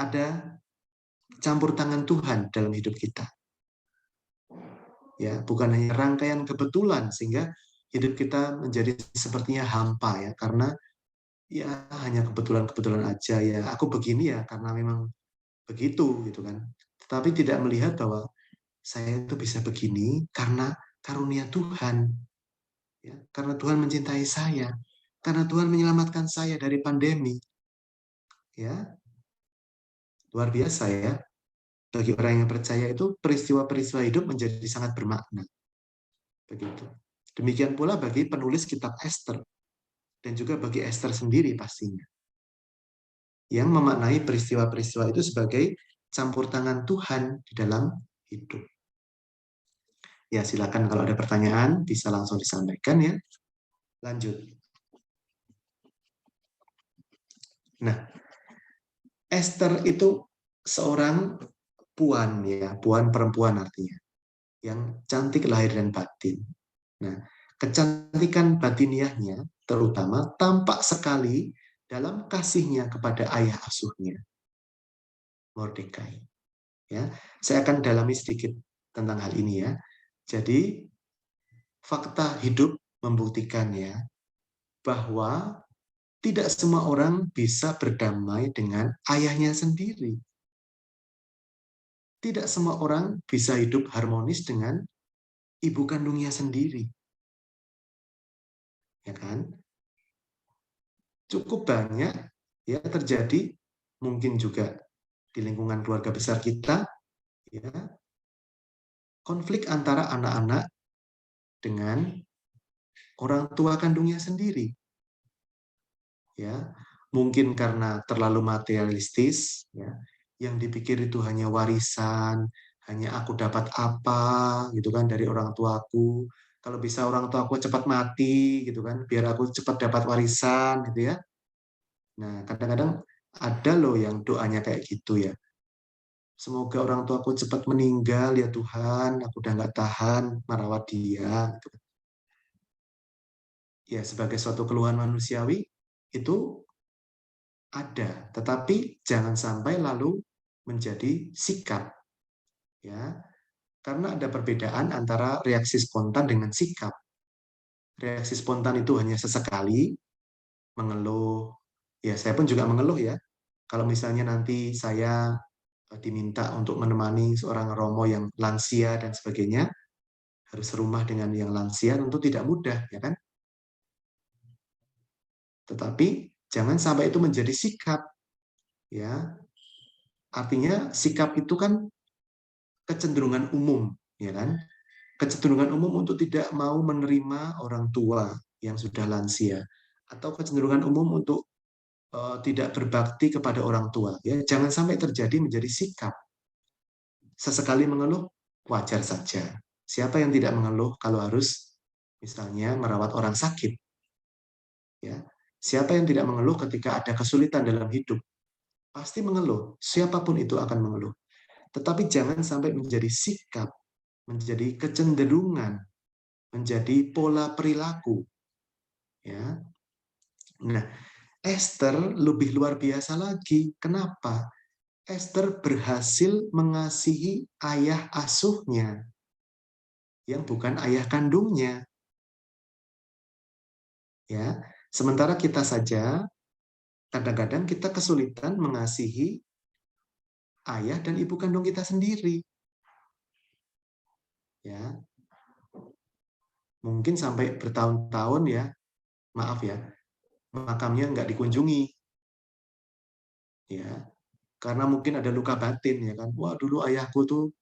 Ada campur tangan Tuhan dalam hidup kita. Ya, bukan hanya rangkaian kebetulan sehingga hidup kita menjadi sepertinya hampa ya, karena ya hanya kebetulan-kebetulan aja ya. Aku begini ya karena memang begitu gitu kan. Tetapi tidak melihat bahwa saya itu bisa begini karena karunia Tuhan. Ya, karena Tuhan mencintai saya, karena Tuhan menyelamatkan saya dari pandemi. Ya, luar biasa ya. Bagi orang yang percaya itu peristiwa-peristiwa hidup menjadi sangat bermakna. Begitu. Demikian pula bagi penulis kitab Ester, dan juga bagi Ester sendiri pastinya, yang memaknai peristiwa-peristiwa itu sebagai campur tangan Tuhan di dalam hidup. Ya, silakan kalau ada pertanyaan bisa langsung disampaikan ya. Lanjut. Nah, Ester itu seorang puan ya, puan perempuan artinya, yang cantik lahir dan batin. Nah, kecantikan batiniahnya terutama tampak sekali dalam kasihnya kepada ayah asuhnya, Mordekai. Ya, saya akan dalami sedikit tentang hal ini ya. Jadi, fakta hidup membuktikan ya bahwa tidak semua orang bisa berdamai dengan ayahnya sendiri. Tidak semua orang bisa hidup harmonis dengan ibu kandungnya sendiri. Ya kan? Cukup banyak ya terjadi, mungkin juga di lingkungan keluarga besar kita, ya, konflik antara anak-anak dengan orang tua kandungnya sendiri. Ya, mungkin karena terlalu materialistis, ya, yang dipikir itu hanya warisan, hanya aku dapat apa gitu kan dari orang tuaku. Kalau bisa orang tuaku cepat mati gitu kan, biar aku cepat dapat warisan gitu ya. Nah, kadang-kadang ada loh yang doanya kayak gitu ya. Semoga orang tuaku cepat meninggal ya Tuhan, aku udah nggak tahan merawat dia. Gitu. Ya, sebagai suatu keluhan manusiawi itu ada, tetapi jangan sampai lalu menjadi sikap, ya. Karena ada perbedaan antara reaksi spontan dengan sikap. Reaksi spontan itu hanya sesekali mengeluh. Ya, saya pun juga mengeluh ya. Kalau misalnya nanti saya diminta untuk menemani seorang romo yang lansia dan sebagainya, harus serumah dengan yang lansia tentu tidak mudah, ya kan? Tetapi jangan sampai itu menjadi sikap, ya. Artinya sikap itu kan kecenderungan umum, ya kan? Kecenderungan umum untuk tidak mau menerima orang tua yang sudah lansia, atau kecenderungan umum untuk tidak berbakti kepada orang tua. Ya, jangan sampai terjadi menjadi sikap. Sesekali mengeluh, wajar saja. Siapa yang tidak mengeluh kalau harus misalnya merawat orang sakit? Ya, siapa yang tidak mengeluh ketika ada kesulitan dalam hidup? Pasti mengeluh. Siapapun itu akan mengeluh. Tetapi jangan sampai menjadi sikap, menjadi kecenderungan, menjadi pola perilaku. Ya. Nah, Esther lebih luar biasa lagi. Kenapa? Esther berhasil mengasihi ayah asuhnya yang bukan ayah kandungnya. Ya, sementara kita saja kadang-kadang kita kesulitan mengasihi ayah dan ibu kandung kita sendiri. Ya, mungkin sampai bertahun-tahun ya, maaf ya, makamnya nggak dikunjungi. Ya, karena mungkin ada luka batin ya kan. Wah, dulu ayahku tuh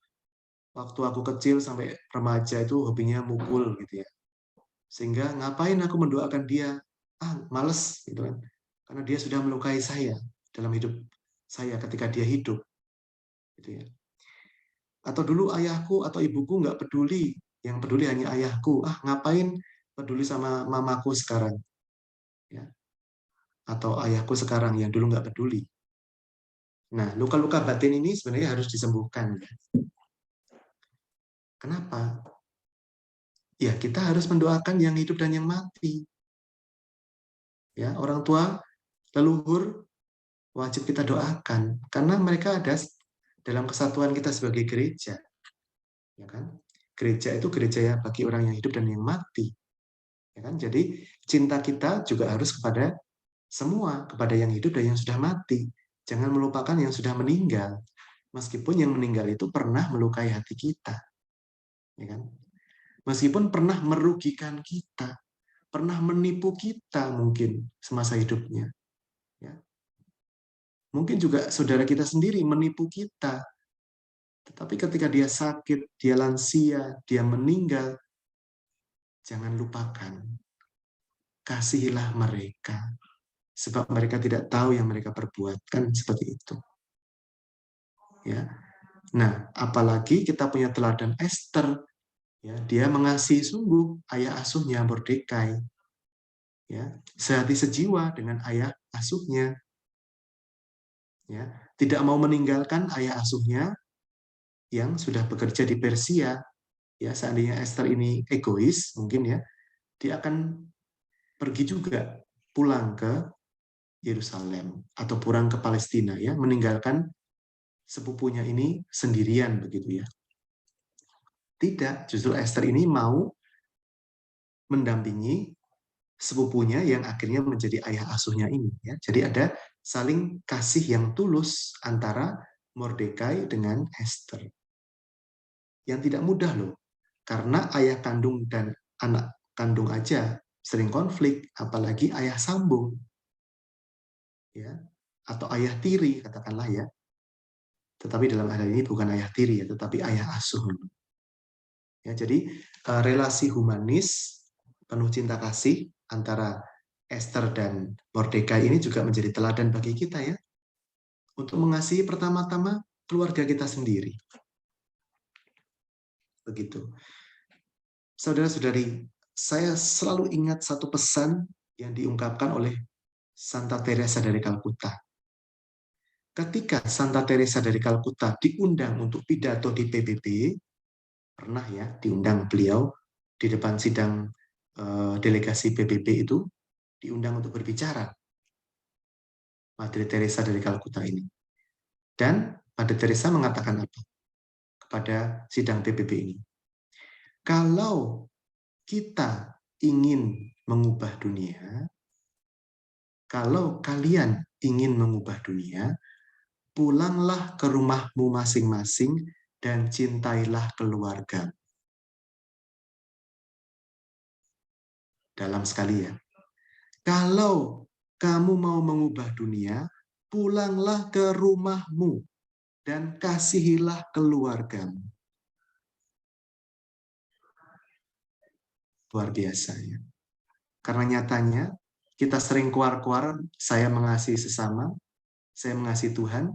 waktu aku kecil sampai remaja itu hobinya mukul gitu ya. Sehingga ngapain aku mendoakan dia? Ah, males gitu kan. Karena dia sudah melukai saya dalam hidup saya ketika dia hidup gitu ya. Atau dulu ayahku atau ibuku nggak peduli, yang peduli hanya ayahku. Ah, ngapain peduli sama mamaku sekarang? Ya. Atau ayahku sekarang yang dulu nggak peduli. Nah, luka-luka batin ini sebenarnya harus disembuhkan. Ya. Kenapa? Ya, kita harus mendoakan yang hidup dan yang mati. Ya, orang tua, leluhur wajib kita doakan karena mereka ada dalam kesatuan kita sebagai gereja. Ya kan? Gereja itu gereja yang bagi orang yang hidup dan yang mati. Ya kan? Jadi cinta kita juga harus kepada semua, kepada yang hidup dan yang sudah mati. Jangan melupakan yang sudah meninggal. Meskipun yang meninggal itu pernah melukai hati kita. Ya kan? Meskipun pernah merugikan kita, pernah menipu kita mungkin semasa hidupnya. Ya. Mungkin juga saudara kita sendiri menipu kita. Tetapi ketika dia sakit, dia lansia, dia meninggal, Jangan lupakan, kasihilah mereka, sebab mereka tidak tahu yang mereka perbuat, kan seperti itu. Ya. Nah, apalagi kita punya teladan Esther, ya, dia mengasihi sungguh ayah asuhnya Mordekai, ya, sehati sejiwa dengan ayah asuhnya, ya, tidak mau meninggalkan ayah asuhnya yang sudah bekerja di Persia. Ya, seandainya Esther ini egois, mungkin ya, dia akan pergi juga pulang ke Yerusalem atau pulang ke Palestina, ya, meninggalkan sepupunya ini sendirian begitu ya. Tidak, justru Esther ini mau mendampingi sepupunya yang akhirnya menjadi ayah asuhnya ini, ya. Jadi ada saling kasih yang tulus antara Mordekai dengan Esther. Yang tidak mudah loh. Karena ayah kandung dan anak kandung aja sering konflik, apalagi ayah sambung, ya, atau ayah tiri katakanlah ya. Tetapi dalam hal ini bukan ayah tiri ya, tetapi ayah asuh. Ya, jadi relasi humanis penuh cinta kasih antara Esther dan Mordekai ini juga menjadi teladan bagi kita ya, untuk mengasihi pertama-tama keluarga kita sendiri. Begitu. Saudara-saudari, saya selalu ingat satu pesan yang diungkapkan oleh Santa Teresa dari Kalkuta. Ketika Santa Teresa dari Kalkuta diundang untuk pidato di PBB, pernah ya diundang beliau di depan sidang delegasi PBB itu, diundang untuk berbicara, Madre Teresa dari Kalkuta ini. Dan Madre Teresa mengatakan apa kepada sidang PBB ini? Kalau kita ingin mengubah dunia, kalau kalian ingin mengubah dunia, pulanglah ke rumahmu masing-masing dan cintailah keluarga. Dalam sekali ya. Kalau kamu mau mengubah dunia, pulanglah ke rumahmu dan kasihilah keluargamu. Luar biasa ya. Karena nyatanya kita sering keluar-keluar, saya mengasihi sesama, saya mengasihi Tuhan,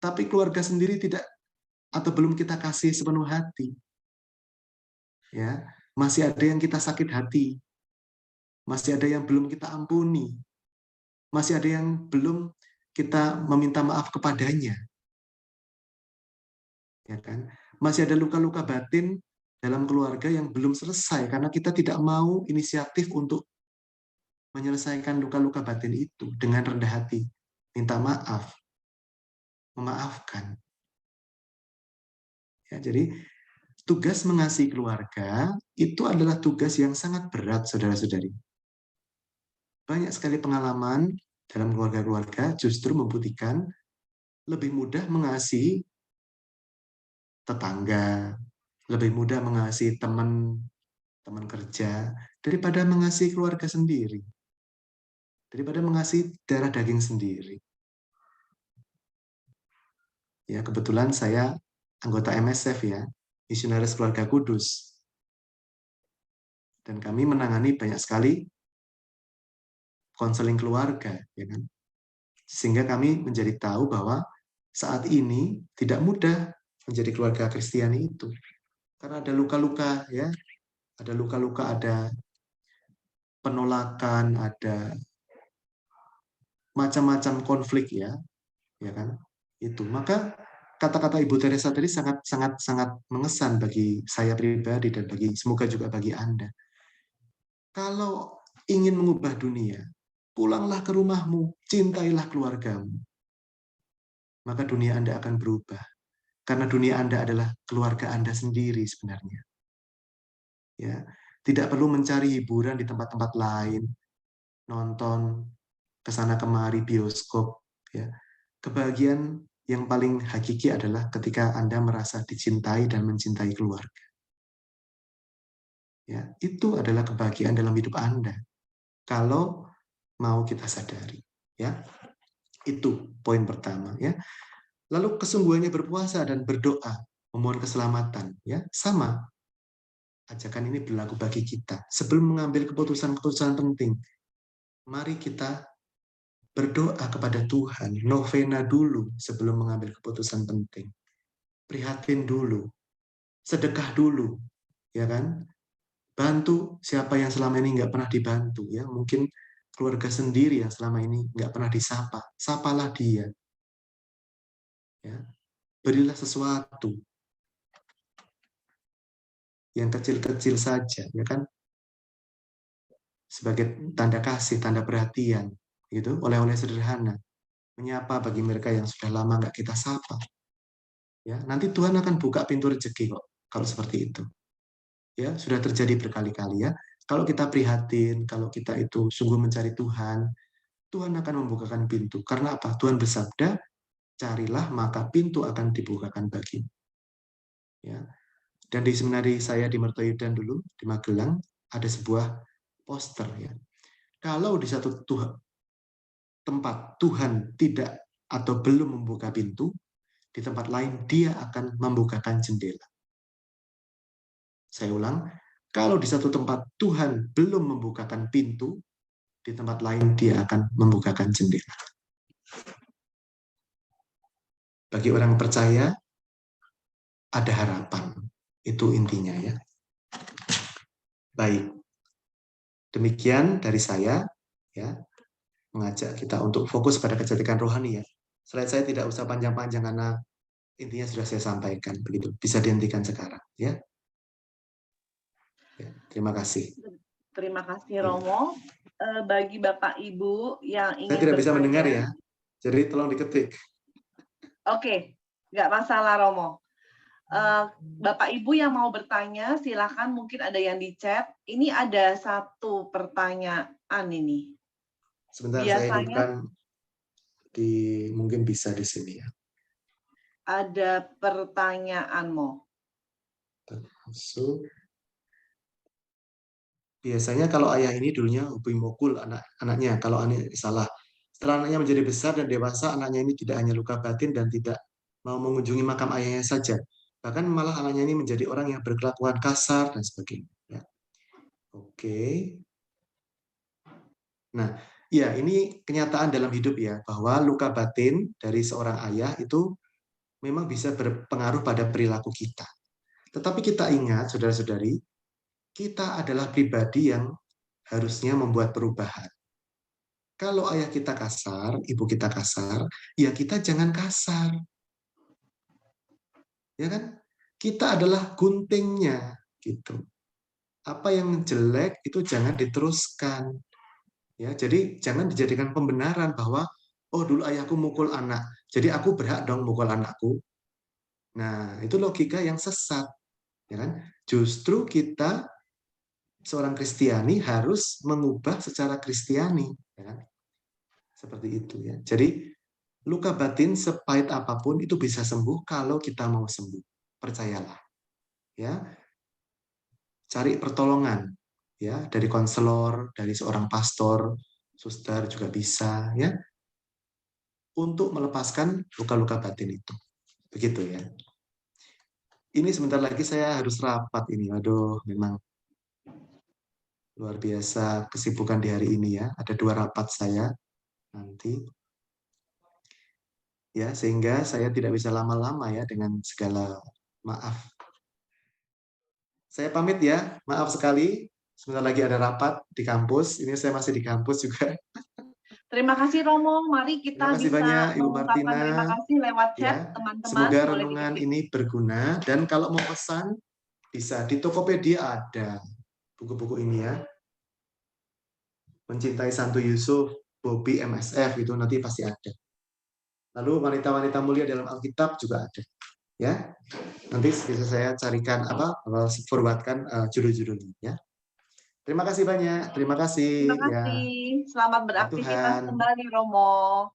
tapi keluarga sendiri tidak atau belum kita kasih sepenuh hati. Ya, masih ada yang kita sakit hati, masih ada yang belum kita ampuni, masih ada yang belum kita meminta maaf kepadanya. Ya kan? Masih ada luka-luka batin dalam keluarga yang belum selesai karena kita tidak mau inisiatif untuk menyelesaikan luka-luka batin itu dengan rendah hati, minta maaf, memaafkan. Ya, jadi tugas mengasihi keluarga itu adalah tugas yang sangat berat, saudara-saudari. Banyak sekali pengalaman dalam keluarga-keluarga justru membuktikan lebih mudah mengasihi tetangga, lebih mudah mengasihi teman kerja daripada mengasihi keluarga sendiri, daripada mengasihi darah daging sendiri. Ya, kebetulan saya anggota MSF ya, Misionaris Keluarga Kudus. Dan kami menangani banyak sekali konseling keluarga, ya kan? Sehingga kami menjadi tahu bahwa saat ini tidak mudah menjadi keluarga Kristiani itu. Karena ada luka-luka ya, ada luka-luka, ada penolakan, ada macam-macam konflik ya, ya kan? Itu. Maka kata-kata Ibu Teresa tadi sangat sangat sangat mengesan bagi saya pribadi dan bagi semoga juga bagi Anda. Kalau ingin mengubah dunia, pulanglah ke rumahmu, cintailah keluargamu. Maka dunia Anda akan berubah. Karena dunia Anda adalah keluarga Anda sendiri sebenarnya. Ya, tidak perlu mencari hiburan di tempat-tempat lain, nonton ke sana kemari bioskop, ya. Kebahagiaan yang paling hakiki adalah ketika Anda merasa dicintai dan mencintai keluarga. Ya, itu adalah kebahagiaan dalam hidup Anda. Kalau mau kita sadari, ya. Itu poin pertama, ya. Lalu kesungguhannya berpuasa dan berdoa, memohon keselamatan, ya, sama. ajakan ini berlaku bagi kita. Sebelum mengambil keputusan-keputusan penting, mari kita berdoa kepada Tuhan, novena dulu sebelum mengambil keputusan penting. Prihatin dulu, sedekah dulu, ya kan? Bantu siapa yang selama ini nggak pernah dibantu, ya. Mungkin keluarga sendiri yang selama ini nggak pernah disapa, sapalah dia. Ya. Berilah sesuatu yang kecil-kecil saja, ya kan? Sebagai tanda kasih, tanda perhatian, gitu. Oleh-oleh sederhana, menyapa bagi mereka yang sudah lama nggak kita sapa. Ya, nanti Tuhan akan buka pintu rezeki kok kalau seperti itu. Ya, sudah terjadi berkali-kali ya. Kalau kita prihatin, kalau kita itu sungguh mencari Tuhan, Tuhan akan membukakan pintu. Karena apa? Tuhan bersabda, carilah maka pintu akan dibukakan bagimu. Ya. Dan di seminari saya di Mertoyudan dulu, di Magelang, ada sebuah poster ya. Kalau di satu tempat Tuhan tidak atau belum membuka pintu, di tempat lain dia akan membukakan jendela. Saya ulang, kalau di satu tempat Tuhan belum membukakan pintu, di tempat lain dia akan membukakan jendela. Bagi orang percaya, ada harapan. Itu intinya ya. Baik. Demikian dari saya ya, mengajak kita untuk fokus pada kecantikan rohani ya. Slide saya tidak usah panjang-panjang karena intinya sudah saya sampaikan begitu. Bisa dihentikan sekarang ya. Ya, terima kasih. Terima kasih Romo. Bagi Bapak Ibu yang ingin saya tidak bisa bertanya, mendengar ya. Jadi tolong diketik. Oke, nggak masalah Romo. Bapak Ibu yang mau bertanya, silakan, mungkin ada yang di chat. Ini ada satu pertanyaan ini. Sebentar Biasanya, saya hidupkan mungkin bisa di sini ya. Ada pertanyaanmu. So, biasanya kalau ayah ini dulunya hobi mukul anaknya, kalau anaknya salah. Setelah anaknya menjadi besar dan dewasa, anaknya ini tidak hanya luka batin dan tidak mau mengunjungi makam ayahnya saja. Bahkan malah anaknya ini menjadi orang yang berkelakuan kasar dan sebagainya. Ya. Oke. Nah, ya ini kenyataan dalam hidup ya, bahwa luka batin dari seorang ayah itu memang bisa berpengaruh pada perilaku kita. Tetapi kita ingat, saudara-saudari, kita adalah pribadi yang harusnya membuat perubahan. Kalau ayah kita kasar, ibu kita kasar, ya kita jangan kasar. Ya kan? Kita adalah guntingnya, gitu. Apa yang jelek itu jangan diteruskan. Ya, jadi jangan dijadikan pembenaran bahwa oh dulu ayahku mukul anak, jadi aku berhak dong mukul anakku. Nah, itu logika yang sesat, ya kan? Justru kita seorang Kristiani harus mengubah secara Kristiani, ya kan? Seperti itu ya. Jadi luka batin sepahit apapun itu bisa sembuh kalau kita mau sembuh. Percayalah. Ya. Cari pertolongan ya dari konselor, dari seorang pastor, suster juga bisa ya. Untuk melepaskan luka-luka batin itu. Begitu ya. Ini sebentar lagi saya harus rapat ini. Aduh, memang luar biasa kesibukan di hari ini ya. Ada 2 rapat saya nanti. Ya, sehingga saya tidak bisa lama-lama ya dengan segala maaf. Saya pamit ya. Maaf sekali. Sebentar lagi ada rapat di kampus. Ini saya masih di kampus juga. Terima kasih Romo. Mari kita Terima kasih bisa banyak Ibu mengucapkan Martina. terima kasih lewat chat, Ya, teman-teman. semoga Boleh renungan diketik. ini berguna dan kalau mau pesan bisa di Tokopedia ada buku-buku ini ya. Mencintai Santo Yusuf, Bobby MSF itu nanti pasti ada. Lalu wanita-wanita mulia dalam Alkitab juga ada. Ya. Nanti bisa saya carikan forwardkan judul-judulnya ya. Terima kasih banyak. Terima kasih Terima ya. kasih. Selamat beraktivitas Tuhan. kembali Romo.